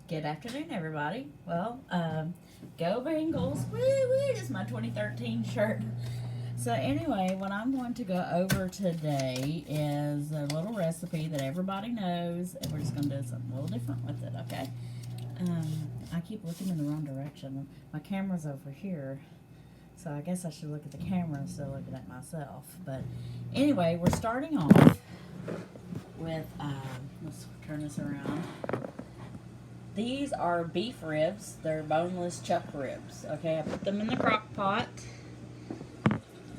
Good afternoon, everybody. Well, go Bengals. Woo woo, this is my 2013 shirt. So anyway, what I'm going to go over today is a little recipe that everybody knows, and we're just going to do something a little different with it, okay? I keep looking in the wrong direction. My camera's over here, so I guess I should look at the camera instead of looking at myself. But anyway, we're starting off with, let's turn this around. These are beef ribs. They're boneless chuck ribs. Okay, I put them in the crock pot.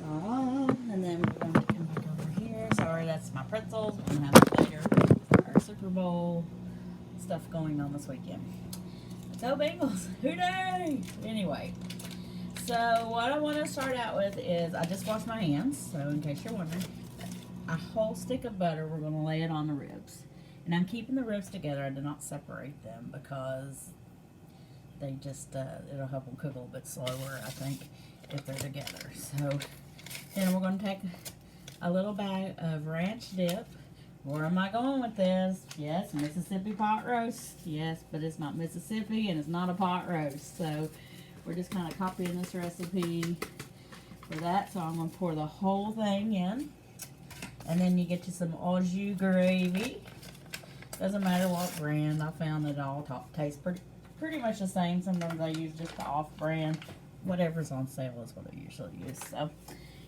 And then we're going to come back over here. Sorry, that's my pretzels. We're going to have later our Super Bowl stuff going on this weekend. Go Bengals! Hooray! Anyway, so what I want to start out with is, I just washed my hands, so in case you're wondering, a whole stick of butter, we're going to lay it on the ribs. And I'm keeping the ribs together. I did not separate them because they just, it'll help them cook a little bit slower, I think, if they're together. So then we're going to take a little bag of ranch dip. Where am I going with this? Yes, Mississippi pot roast. Yes, but it's not Mississippi and it's not a pot roast. So we're just kind of copying this recipe for that. So I'm going to pour the whole thing in. And then you get you some au jus gravy. Doesn't matter what brand. I found it all tastes pretty much the same. Sometimes I use just the off-brand. Whatever's on sale is what I usually use. So,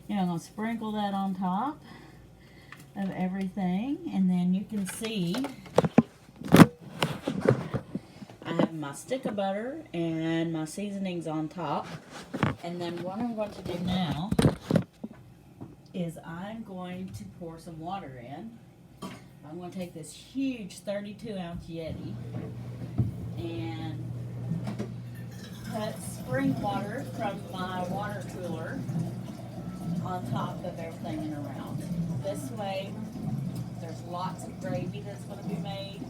I'm going to sprinkle that on top of everything. And then you can see I have my stick of butter and my seasonings on top. And then what I'm going to do now is I'm going to pour some water in. I'm going to take this huge 32-ounce Yeti and put spring water from my water cooler on top of everything and around. This way, there's lots of gravy that's going to be made,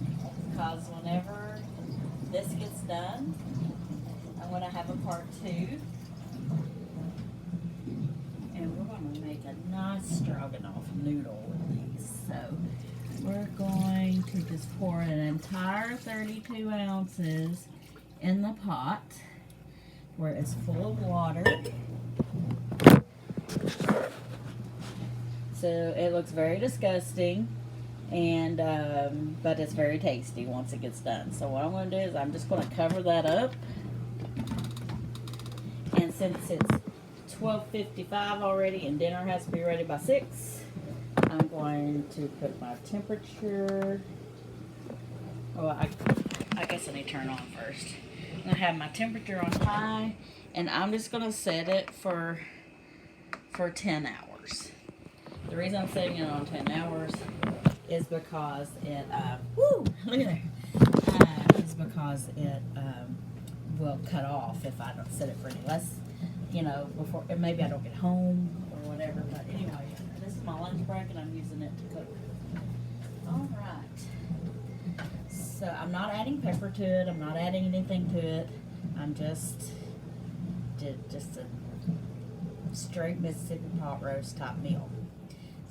because whenever this gets done, I'm going to have a part 2. And we're going to make a nice stroganoff noodle with these. So we're going to just pour an entire 32 ounces in the pot where it's full of water. So it looks very disgusting, and but it's very tasty once it gets done. So what I'm going to do is I'm just going to cover that up. And since it's 12:55 already and dinner has to be ready by 6, I'm going to put my temperature. Well, I guess I need to turn on first. I'm going to have my temperature on high, and I'm just going to set it for 10 hours. The reason I'm setting it on 10 hours is because it, look at there. Is because it will cut off if I don't set it for any less, before, maybe I don't get home or whatever. But anyway, this is my lunch break and I'm using it to cook. All right. So I'm not adding pepper to it. I'm not adding anything to it. I'm just a straight Mississippi pot roast type meal.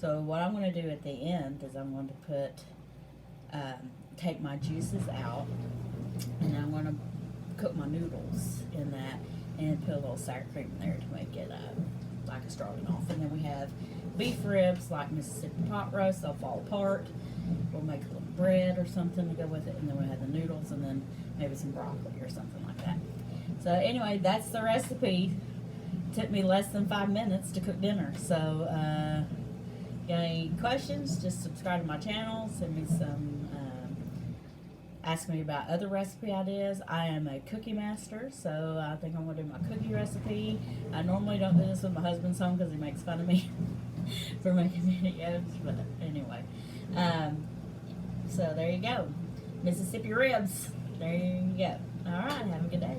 So what I'm going to do at the end is I'm going to take my juices out, and I'm going to cook my noodles in that and put a little sour cream in there to make it like a stroganoff. And then we have beef ribs like Mississippi pot roast. They'll fall apart. We'll make a little bread or something to go with it, and then we'll have the noodles and then maybe some broccoli or something like that. So anyway, that's the recipe. It took me less than 5 minutes to cook dinner. So got any questions, just subscribe to my channel, send me some, ask me about other recipe ideas. I am a cookie master, so I think I'm going to do my cookie recipe. I normally don't do this with my husband's home because he makes fun of me for making videos, but anyway. So there you go. Mississippi ribs. There you go. All right, have a good day.